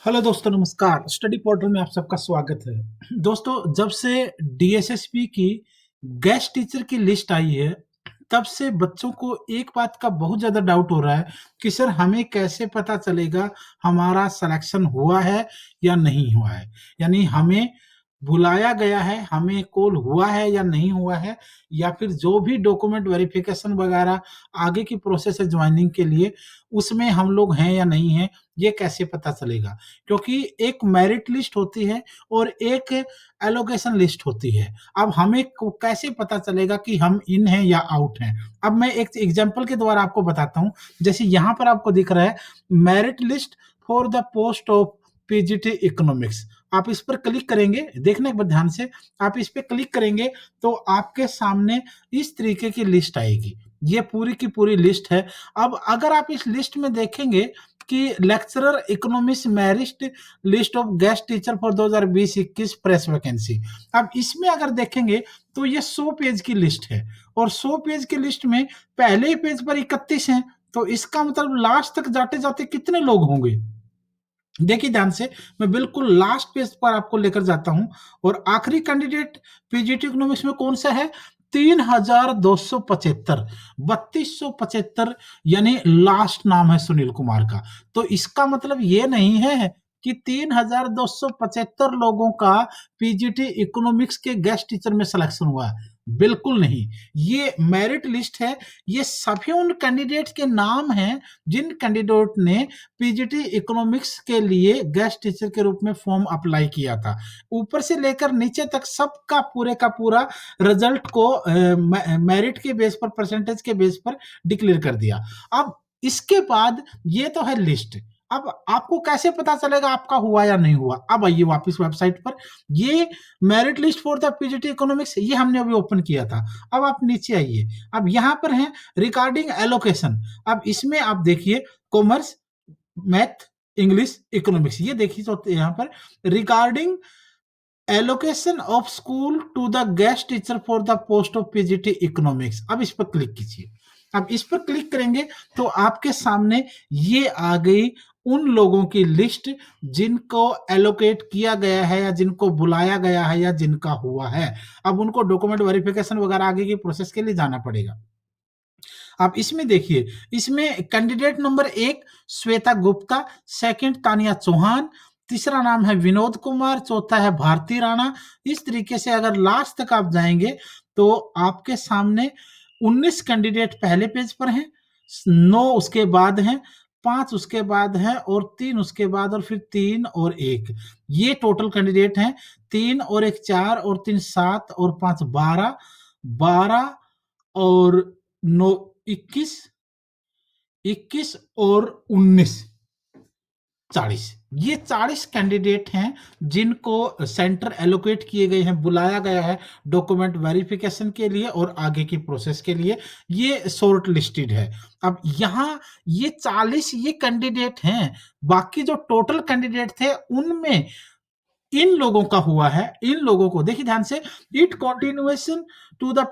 Hello दोस्तों, नमस्कार। Study portal में आप सबका स्वागत है। दोस्तों, जब से डीएसएसपी की गेस्ट टीचर की लिस्ट आई है, तब से बच्चों को एक बात का बहुत ज़्यादा डाउट हो रहा है कि सर हमें कैसे पता चलेगा हमारा सिलेक्शन हुआ है या नहीं हुआ है? यानी हमें बुलाया गया है, हमें कॉल हुआ है या नहीं हुआ है, या फिर जो भी डॉक्यूमेंट वेरिफिकेशन वगैरह आगे की प्रोसेस है जॉइनिंग के लिए, उसमें हम लोग हैं या नहीं हैं, ये कैसे पता चलेगा? क्योंकि एक मेरिट लिस्ट होती है और एक एलोकेशन लिस्ट होती है। अब हमें को कैसे पता चलेगा कि हम इन हैं या आउट हैं? अब मैं एक एग्जांपल के द्वारा आपको बताता हूँ। जैसे यहाँ पर आपको दिख रहा है merit list for the post of PGT economics. आप इस पर क्लिक करेंगे, देखना एक बार ध्यान से। आप इस पे क्लिक करेंगे तो आपके सामने इस तरीके की लिस्ट आएगी। ये पूरी की पूरी लिस्ट है। अब अगर आप इस लिस्ट में देखेंगे कि lecturer economics merit list of guest teacher for 2020-21 press vacancy. अब इसमें अगर देखेंगे तो ये 100 पेज की लिस्ट है और 100 पेज की लिस्ट में पहले ही पेज पर 31 हैं, तो इसका मतलब लास्ट तक जाते-जाते कितने लोग होंगे? देखिए ध्यान से, मैं बिल्कुल लास्ट पेज पर आपको लेकर जाता हूँ और आखिरी कैंडिडेट पीजीटी इकोनॉमिक्स में कौन सा है? 3275, 3275, यानी लास्ट नाम है सुनील कुमार का। तो इसका मतलब ये नहीं है कि 3275 लोगों का पीजीटी इकोनॉमिक्स के गेस्ट टीचर में सिलेक्शन हुआ है। बिल्कुल नहीं, ये मेरिट लिस्ट है। ये सभी उन कैंडिडेट के नाम हैं जिन कैंडिडेट ने पीजीटी इकोनॉमिक्स के लिए गेस्ट टीचर के रूप में फॉर्म अप्लाई किया था। ऊपर से लेकर नीचे तक सबका पूरे का पूरा रिजल्ट को मेरिट के बेस पर, परसेंटेज के बेस पर डिक्लेयर कर दिया। अब इसके बाद ये तो है लिस्ट। अब आपको कैसे पता चलेगा आपका हुआ या नहीं हुआ? अब आइए वापस वेबसाइट पर। ये merit list for the PGT economics ये हमने अभी ओपन किया था। अब आप नीचे आइए। अब यहाँ पर है रिगार्डिंग एलोकेशन। अब इसमें आप देखिए कॉमर्स, मैथ, इंग्लिश, इकोनॉमिक्स, ये देखिए तो यहाँ पर regarding allocation of school to the guest teacher for the post of PGT economics. अब इस पर क्लिक कीजिए। अब इस पर क्लिक करेंगे तो आपके सामने ये आ गई उन लोगों की लिस्ट जिनको एलोकेट किया गया है या जिनको बुलाया गया है या जिनका हुआ है। अब उनको डॉक्यूमेंट वेरिफिकेशन वगैरह आगे की प्रोसेस के लिए जाना पड़ेगा। आप इसमें देखिए, इसमें candidate number 1 Shweta Gupta, second Tania Chauhan, तीसरा नाम है विनोद कुमार, चौथा है भारती राणा। इस तरीके से अगर लास्ट तक आप जाएँगे तो आपके सामने 19 कैंडिडेट पहले पेज पर हैं, 9 उसके बाद हैं, 5 उसके बाद हैं और 3 उसके बाद और फिर 3 और 1। ये टोटल कैंडिडेट हैं। 3 और 1 4 और 3 7 और 5 12, 12 और 9 21, 21 और 19, 40। ये 40 कैंडिडेट हैं जिनको सेंटर एलोकेट किए गए हैं, बुलाया गया है डॉक्यूमेंट वेरिफिकेशन के लिए और आगे की प्रोसेस के लिए। ये शॉर्ट लिस्टेड है। अब यहाँ ये 40 ये कैंडिडेट हैं। बाकी जो टोटल कैंडिडेट थे उनमें इन लोगों का हुआ है। इन लोगों को देखिए ध्यान से, it continuation to the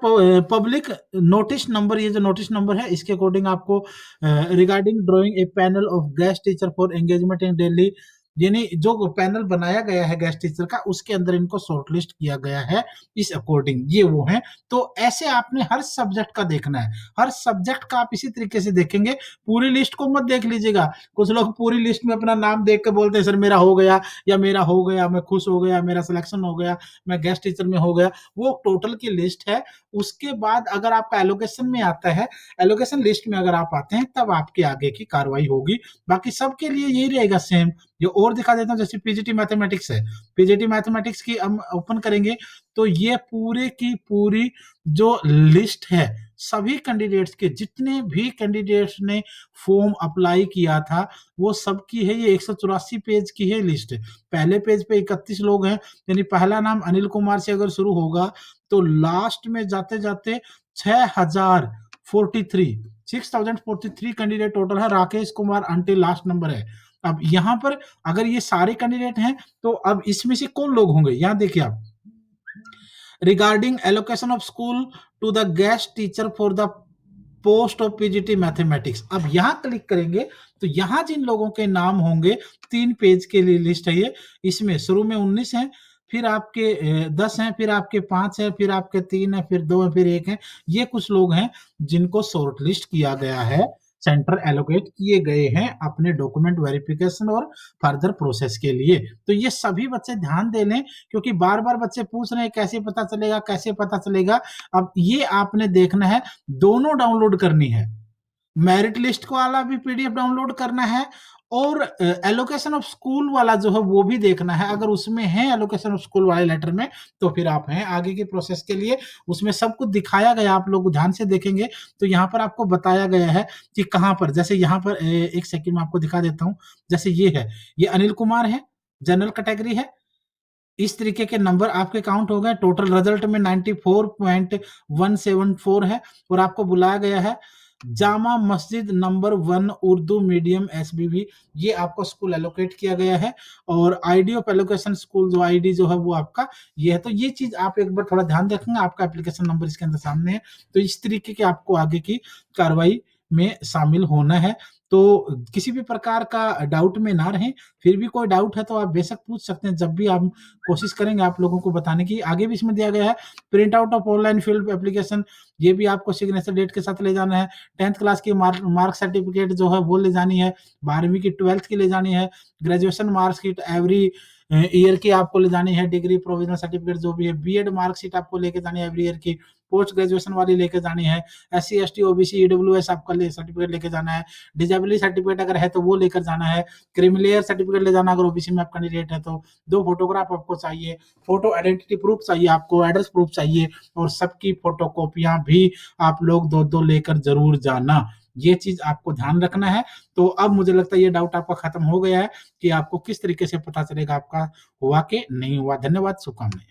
public notice number. ये जो नोटिस नंबर है इसके अकॉर्डिंग आपको regarding drawing a panel of guest teacher for engagement in Delhi, यानी जो पैनल बनाया गया है गेस्ट टीचर का उसके अंदर इनको शॉर्टलिस्ट किया गया है। इस अकॉर्डिंग ये वो हैं। तो ऐसे आपने हर सब्जेक्ट का देखना है। हर सब्जेक्ट का आप इसी तरीके से देखेंगे। पूरी लिस्ट को मत देख लीजिएगा। कुछ लोग पूरी लिस्ट में अपना नाम देख के बोलते हैं सर मेरा हो गया या मेरा हो गया, मैं खुश हो गया, मेरा सिलेक्शन हो गया, मैं गेस्ट टीचर में हो गया। वो टोटल की लिस्ट है। उसके बाद अगर आपका एलोकेशन में आता है, एलोकेशन लिस्ट में अगर आप आते हैं तब आपकी आगे की कार्रवाई होगी। बाकी सबके लिए यही रहेगा सेम। ये और दिखा देता हूँ, जैसे पीजीटी मैथमेटिक्स है। पीजीटी मैथमेटिक्स की हम ओपन करेंगे तो ये पूरे की पूरी जो लिस्ट है सभी कैंडिडेट्स के, जितने भी कैंडिडेट्स ने फॉर्म अप्लाई किया था वो सबकी है। ये 184 पेज की है लिस्ट। पहले पेज पे 31 लोग हैं, यानी पहला नाम अनिल कुमार से अगर शुरू होगा तो लास्ट में जाते-जाते 6043 कैंडिडेट टोटल है। Rakesh Kumar until last number है। अब यहाँ पर अगर ये सारे कैंडिडेट हैं तो अब इसमें से कौन लोग होंगे? यहाँ देखिए आप, regarding allocation of school to the guest teacher for the post of PGT mathematics. अब यहाँ क्लिक करेंगे तो यहाँ जिन लोगों के नाम होंगे 3 पेज के लिए लिस्ट है ये। इसमें शुरू में 19 हैं, फिर आपके 10 हैं, फिर आपके 5 हैं, फिर आपके 3 हैं, फिर 2 हैं, फिर 1 हैं। ये कुछ लोग हैं जिनको शॉर्ट लिस्ट किया गया है, सेंटर एलोकेट किए गए हैं अपने डॉक्यूमेंट वेरिफिकेशन और फर्दर प्रोसेस के लिए। तो ये सभी बच्चे ध्यान दे लें, क्योंकि बार-बार बच्चे पूछ रहे हैं कैसे पता चलेगा, कैसे पता चलेगा? अब ये आपने देखना है, दोनों डाउनलोड करनी है। मेरिट लिस्ट वाला भी पीडीएफ डाउनलोड करना है और एलोकेशन ऑफ स्कूल वाला जो है वो भी देखना है। अगर उसमें है एलोकेशन ऑफ स्कूल वाले लेटर में, तो फिर आप हैं आगे की प्रोसेस के लिए। उसमें सब कुछ दिखाया गया, आप लोग ध्यान से देखेंगे तो यहाँ पर आपको बताया गया है कि कहाँ पर, जैसे यहाँ पर एक सेकंड में आपको दिखा देता हूँ। जैसे ये है, ये अनिल कुमार है, जनरल कैटेगरी है। इस तरीके के नंबर आपके काउंट हो गए। टोटल रिजल्ट में 94.174 है और आपको बुलाया गया है जामा मस्जिद नंबर 1 उर्दू मीडियम एसबीबी। ये आपको स्कूल एलोकेट किया गया है और आईडी ऑफ एलोकेशन स्कूल जो आईडी जो है वो आपका ये है। तो ये चीज आप एक बार थोड़ा ध्यान रखेंगे, आपका एप्लीकेशन नंबर इसके अंदर सामने है। तो इस तरीके के आपको आगे की कार्रवाई में शामिल होना है। तो किसी भी प्रकार का डाउट में ना रहें। फिर भी कोई डाउट है तो आप बेशक पूछ सकते हैं, जब भी हम कोशिश करेंगे आप लोगों को बताने की। आगे भी इसमें दिया गया है print out of online field application, ये भी आपको सिग्नेचर डेट के साथ ले जाना है। 10th क्लास की मार्क सर्टिफिकेट जो है वो ले जानी है, 12वीं की 12th की ले जानी है, ग्रेजुएशन मार्कशीट एवरी ईयर की आपको ले जानी है, डिग्री प्रोविजनल सर्टिफिकेट जो भी है, बीएड मार्कशीट आपको लेके जानी है एवरी ईयर की, पोस्ट ग्रेजुएशन वाली लेके जानी है, एससी एसटी ओबीसी ईडब्ल्यूएस आपका सर्टिफिकेट लेके जाना है, डिजेबिलिटी सर्टिफिकेट अगर है तो वो लेकर जाना है, क्रिमिलियर सर्टिफिकेट ले जाना अगर ओबीसी में आप कैंडिडेट है तो, 2 फोटोग्राफ आपको चाहिए, फोटो आइडेंटिटी प्रूफ चाहिए आपको, एड्रेस प्रूफ चाहिए और सबकी फोटोकॉपियां भी आप लोग 2-2 लेकर जरूर जाना। ये चीज आपको ध्यान रखना है। तो अब मुझे लगता है ये डाउट आपका खत्म हो गया है कि आपको किस तरीके से पता चलेगा आपका हुआ कि नहीं हुआ। धन्यवाद, शुभकामनाएं।